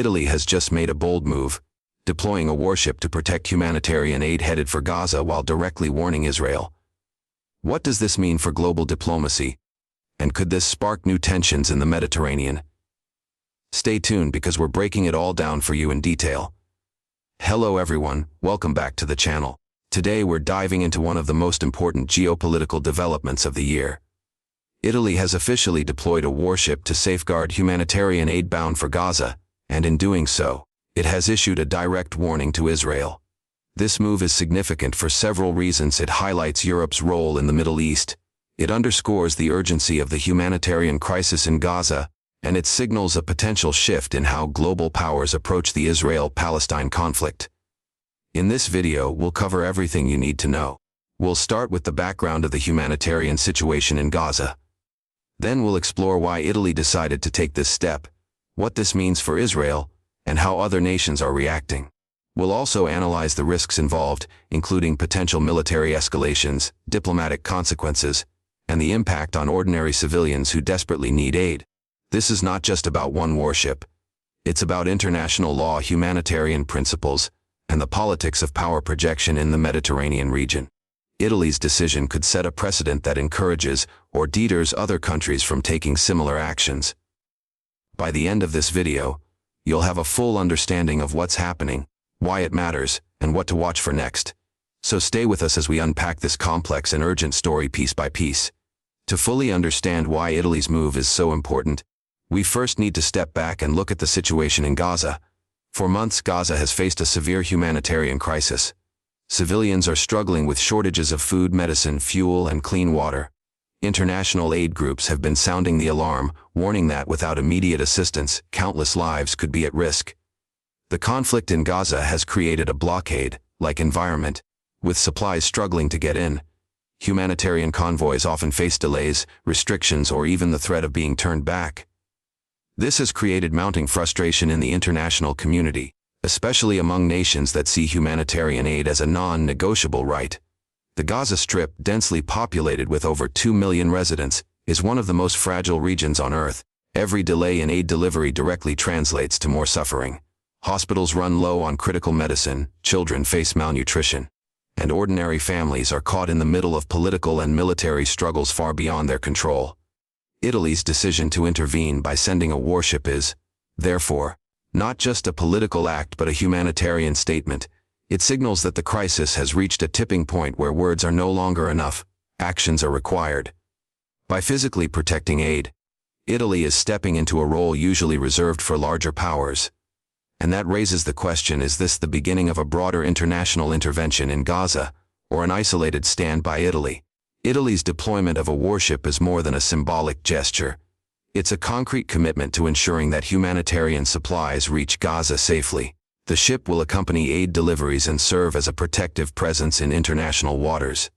Italy has just made a bold move, deploying a warship to protect humanitarian aid headed for Gaza while directly warning Israel. What does this mean for global diplomacy? And could this spark new tensions in the Mediterranean? Stay tuned because we're breaking it all down for you in detail. Hello everyone, welcome back to the channel. Today we're diving into one of the most important geopolitical developments of the year. Italy has officially deployed a warship to safeguard humanitarian aid bound for Gaza, and in doing so, it has issued a direct warning to Israel. This move is significant for several reasons. It highlights Europe's role in the Middle East, it underscores the urgency of the humanitarian crisis in Gaza, and it signals a potential shift in how global powers approach the Israel-Palestine conflict. In this video, we'll cover everything you need to know. We'll start with the background of the humanitarian situation in Gaza. Then we'll explore why Italy decided to take this step, what this means for Israel, and how other nations are reacting. We'll also analyze the risks involved, including potential military escalations, diplomatic consequences, and the impact on ordinary civilians who desperately need aid. This is not just about one warship. It's about international law, humanitarian principles, and the politics of power projection in the Mediterranean region. Italy's decision could set a precedent that encourages or deters other countries from taking similar actions. By the end of this video, you'll have a full understanding of what's happening, why it matters, and what to watch for next. So stay with us as we unpack this complex and urgent story piece by piece. To fully understand why Italy's move is so important, we first need to step back and look at the situation in Gaza. For months, Gaza has faced a severe humanitarian crisis. Civilians are struggling with shortages of food, medicine, fuel, and clean water. International aid groups have been sounding the alarm, warning that without immediate assistance, countless lives could be at risk. The conflict in Gaza has created a blockade-like environment, with supplies struggling to get in. Humanitarian convoys often face delays, restrictions, or even the threat of being turned back. This has created mounting frustration in the international community, especially among nations that see humanitarian aid as a non-negotiable right. The Gaza Strip, densely populated with over 2 million residents, is one of the most fragile regions on Earth. Every delay in aid delivery directly translates to more suffering. Hospitals run low on critical medicine, children face malnutrition, and ordinary families are caught in the middle of political and military struggles far beyond their control. Italy's decision to intervene by sending a warship is, therefore, not just a political act but a humanitarian statement. It signals that the crisis has reached a tipping point where words are no longer enough, actions are required. By physically protecting aid, Italy is stepping into a role usually reserved for larger powers. And that raises the question, is this the beginning of a broader international intervention in Gaza, or an isolated stand by Italy? Italy's deployment of a warship is more than a symbolic gesture. It's a concrete commitment to ensuring that humanitarian supplies reach Gaza safely. The ship will accompany aid deliveries and serve as a protective presence in international waters.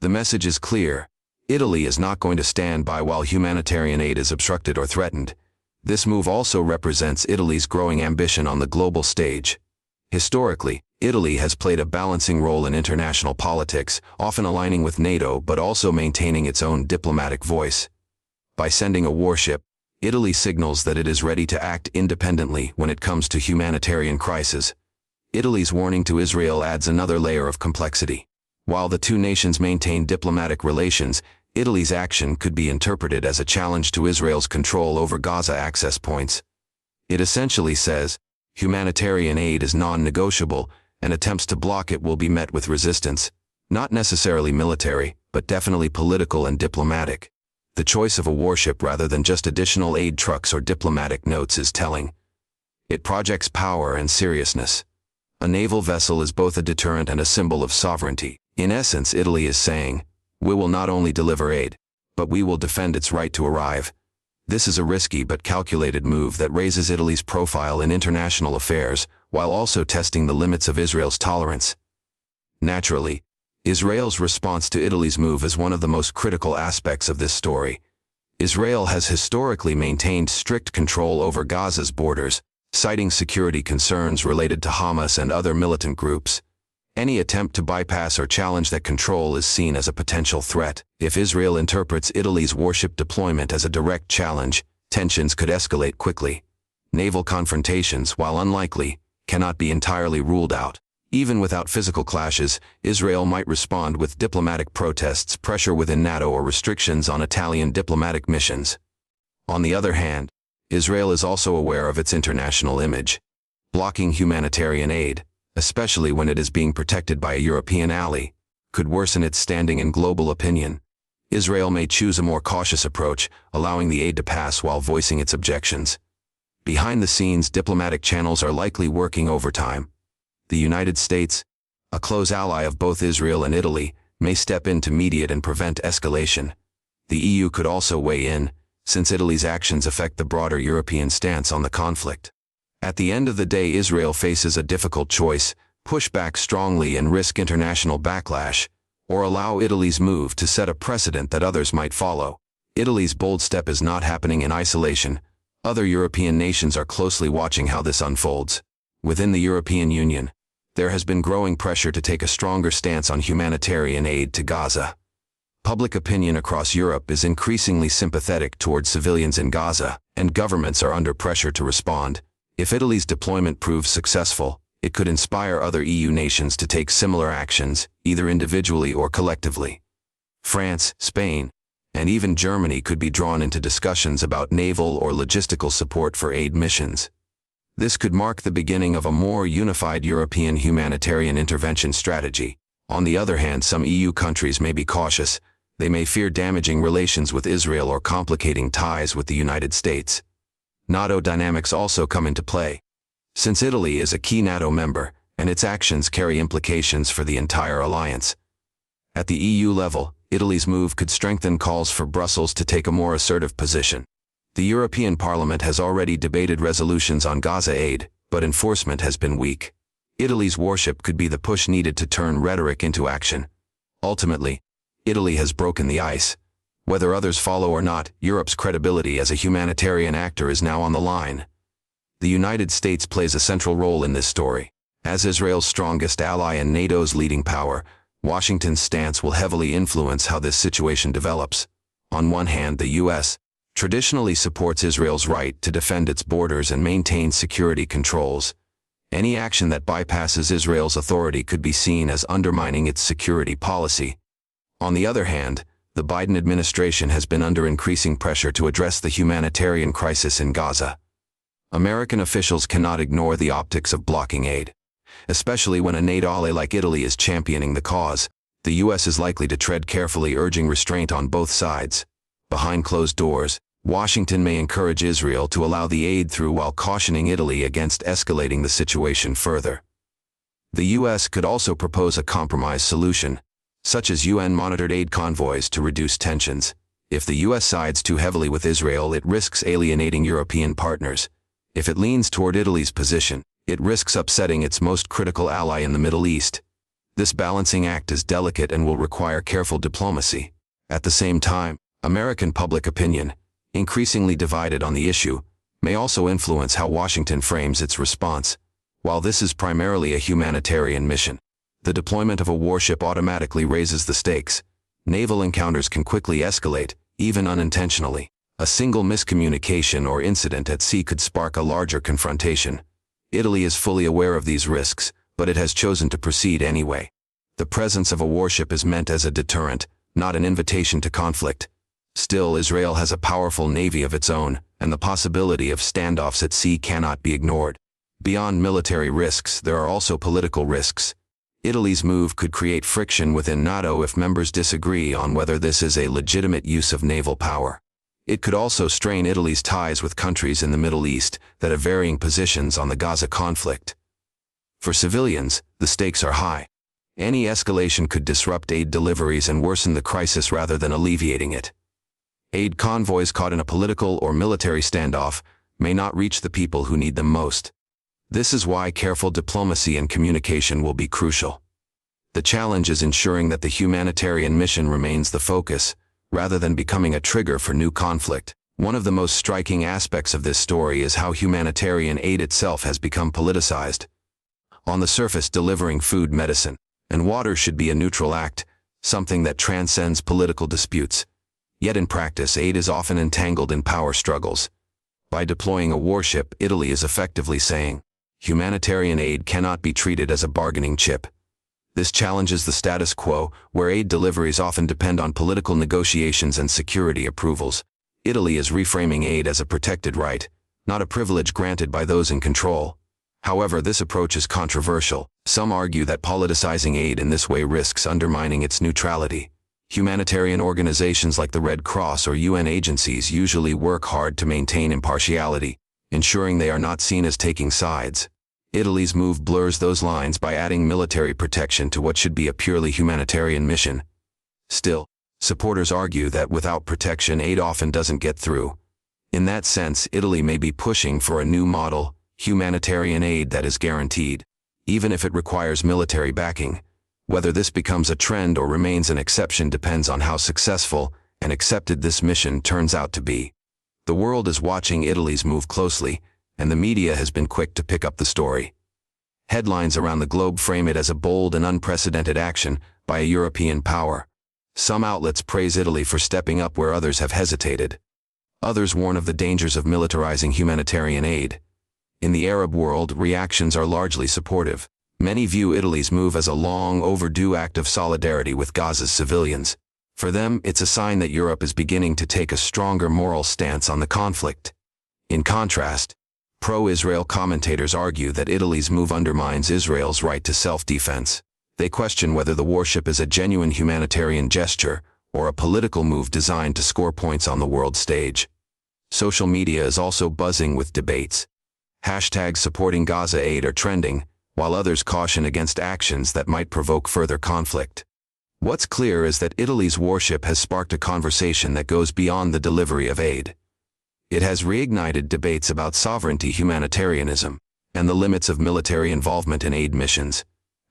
The message is clear. Italy is not going to stand by while humanitarian aid is obstructed or threatened. This move also represents Italy's growing ambition on the global stage. Historically, Italy has played a balancing role in international politics, often aligning with NATO but also maintaining its own diplomatic voice. By sending a warship, Italy signals that it is ready to act independently when it comes to humanitarian crises. Italy's warning to Israel adds another layer of complexity. While the two nations maintain diplomatic relations, Italy's action could be interpreted as a challenge to Israel's control over Gaza access points. It essentially says, humanitarian aid is non-negotiable, and attempts to block it will be met with resistance. Not necessarily military, but definitely political and diplomatic. The choice of a warship rather than just additional aid trucks or diplomatic notes is telling. It projects power and seriousness. A naval vessel is both a deterrent and a symbol of sovereignty. In essence, Italy is saying, we will not only deliver aid, but we will defend its right to arrive. This is a risky but calculated move that raises Italy's profile in international affairs, while also testing the limits of Israel's tolerance. Naturally, Israel's response to Italy's move is one of the most critical aspects of this story. Israel has historically maintained strict control over Gaza's borders, citing security concerns related to Hamas and other militant groups. Any attempt to bypass or challenge that control is seen as a potential threat. If Israel interprets Italy's warship deployment as a direct challenge, tensions could escalate quickly. Naval confrontations, while unlikely, cannot be entirely ruled out. Even without physical clashes, Israel might respond with diplomatic protests, pressure within NATO, or restrictions on Italian diplomatic missions. On the other hand, Israel is also aware of its international image. Blocking humanitarian aid, especially when it is being protected by a European ally, could worsen its standing in global opinion. Israel may choose a more cautious approach, allowing the aid to pass while voicing its objections. Behind the scenes, diplomatic channels are likely working overtime. The United States, a close ally of both Israel and Italy, may step in to mediate and prevent escalation. The EU could also weigh in, since Italy's actions affect the broader European stance on the conflict. At the end of the day, Israel faces a difficult choice: push back strongly and risk international backlash, or allow Italy's move to set a precedent that others might follow. Italy's bold step is not happening in isolation. Other European nations are closely watching how this unfolds. Within the European Union, there has been growing pressure to take a stronger stance on humanitarian aid to Gaza. Public opinion across Europe is increasingly sympathetic towards civilians in Gaza, and governments are under pressure to respond. If Italy's deployment proves successful, it could inspire other EU nations to take similar actions, either individually or collectively. France, Spain, and even Germany could be drawn into discussions about naval or logistical support for aid missions. This could mark the beginning of a more unified European humanitarian intervention strategy. On the other hand, some EU countries may be cautious. They may fear damaging relations with Israel or complicating ties with the United States. NATO dynamics also come into play. Since Italy is a key NATO member, and its actions carry implications for the entire alliance. At the EU level, Italy's move could strengthen calls for Brussels to take a more assertive position. The European Parliament has already debated resolutions on Gaza aid, but enforcement has been weak. Italy's warship could be the push needed to turn rhetoric into action. Ultimately, Italy has broken the ice. Whether others follow or not, Europe's credibility as a humanitarian actor is now on the line. The United States plays a central role in this story. As Israel's strongest ally and NATO's leading power, Washington's stance will heavily influence how this situation develops. On one hand, the U.S. traditionally supports Israel's right to defend its borders and maintain security controls. Any action that bypasses Israel's authority could be seen as undermining its security policy. On the other hand, the Biden administration has been under increasing pressure to address the humanitarian crisis in Gaza. American officials cannot ignore the optics of blocking aid. Especially when a NATO ally like Italy is championing the cause, the U.S. is likely to tread carefully, urging restraint on both sides. Behind closed doors, Washington may encourage Israel to allow the aid through while cautioning Italy against escalating the situation further. The U.S. could also propose a compromise solution, such as UN-monitored aid convoys to reduce tensions. If the U.S. sides too heavily with Israel, it risks alienating European partners. If it leans toward Italy's position, it risks upsetting its most critical ally in the Middle East. This balancing act is delicate and will require careful diplomacy. At the same time, American public opinion, increasingly divided on the issue, may also influence how Washington frames its response. While this is primarily a humanitarian mission, the deployment of a warship automatically raises the stakes. Naval encounters can quickly escalate, even unintentionally. A single miscommunication or incident at sea could spark a larger confrontation. Italy is fully aware of these risks, but it has chosen to proceed anyway. The presence of a warship is meant as a deterrent, not an invitation to conflict. Still, Israel has a powerful navy of its own, and the possibility of standoffs at sea cannot be ignored. Beyond military risks, there are also political risks. Italy's move could create friction within NATO if members disagree on whether this is a legitimate use of naval power. It could also strain Italy's ties with countries in the Middle East that have varying positions on the Gaza conflict. For civilians, the stakes are high. Any escalation could disrupt aid deliveries and worsen the crisis rather than alleviating it. Aid convoys caught in a political or military standoff may not reach the people who need them most. This is why careful diplomacy and communication will be crucial. The challenge is ensuring that the humanitarian mission remains the focus, rather than becoming a trigger for new conflict. One of the most striking aspects of this story is how humanitarian aid itself has become politicized. On the surface, delivering food, medicine, and water should be a neutral act, something that transcends political disputes. Yet in practice, aid is often entangled in power struggles. By deploying a warship, Italy is effectively saying, humanitarian aid cannot be treated as a bargaining chip. This challenges the status quo, where aid deliveries often depend on political negotiations and security approvals. Italy is reframing aid as a protected right, not a privilege granted by those in control. However, this approach is controversial. Some argue that politicizing aid in this way risks undermining its neutrality. Humanitarian organizations like the Red Cross or UN agencies usually work hard to maintain impartiality, ensuring they are not seen as taking sides. Italy's move blurs those lines by adding military protection to what should be a purely humanitarian mission. Still, supporters argue that without protection, aid often doesn't get through. In that sense, Italy may be pushing for a new model, humanitarian aid that is guaranteed, even if it requires military backing. Whether this becomes a trend or remains an exception depends on how successful and accepted this mission turns out to be. The world is watching Italy's move closely, and the media has been quick to pick up the story. Headlines around the globe frame it as a bold and unprecedented action by a European power. Some outlets praise Italy for stepping up where others have hesitated. Others warn of the dangers of militarizing humanitarian aid. In the Arab world, reactions are largely supportive. Many view Italy's move as a long overdue act of solidarity with Gaza's civilians. For them, it's a sign that Europe is beginning to take a stronger moral stance on the conflict. In contrast, pro-Israel commentators argue that Italy's move undermines Israel's right to self-defense. They question whether the warship is a genuine humanitarian gesture or a political move designed to score points on the world stage. Social media is also buzzing with debates. Hashtags supporting Gaza aid are trending, while others caution against actions that might provoke further conflict. What's clear is that Italy's warship has sparked a conversation that goes beyond the delivery of aid. It has reignited debates about sovereignty, humanitarianism, and the limits of military involvement in aid missions.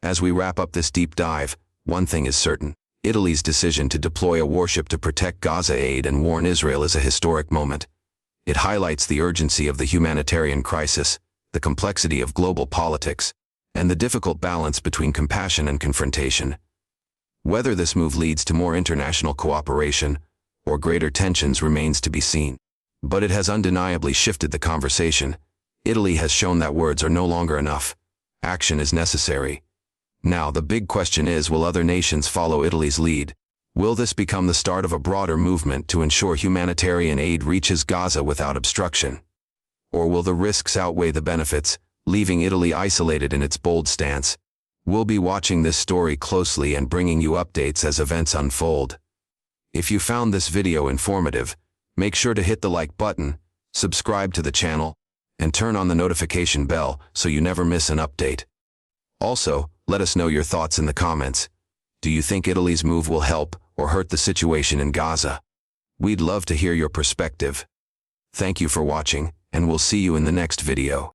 As we wrap up this deep dive, one thing is certain: Italy's decision to deploy a warship to protect Gaza aid and warn Israel is a historic moment. It highlights the urgency of the humanitarian crisis, the complexity of global politics, and the difficult balance between compassion and confrontation. Whether this move leads to more international cooperation or greater tensions remains to be seen. But it has undeniably shifted the conversation. Italy has shown that words are no longer enough. Action is necessary. Now, the big question is, will other nations follow Italy's lead? Will this become the start of a broader movement to ensure humanitarian aid reaches Gaza without obstruction? Or will the risks outweigh the benefits, leaving Italy isolated in its bold stance? We'll be watching this story closely and bringing you updates as events unfold. If you found this video informative, make sure to hit the like button, subscribe to the channel, and turn on the notification bell so you never miss an update. Also, let us know your thoughts in the comments. Do you think Italy's move will help or hurt the situation in Gaza? We'd love to hear your perspective. Thank you for watching, and we'll see you in the next video.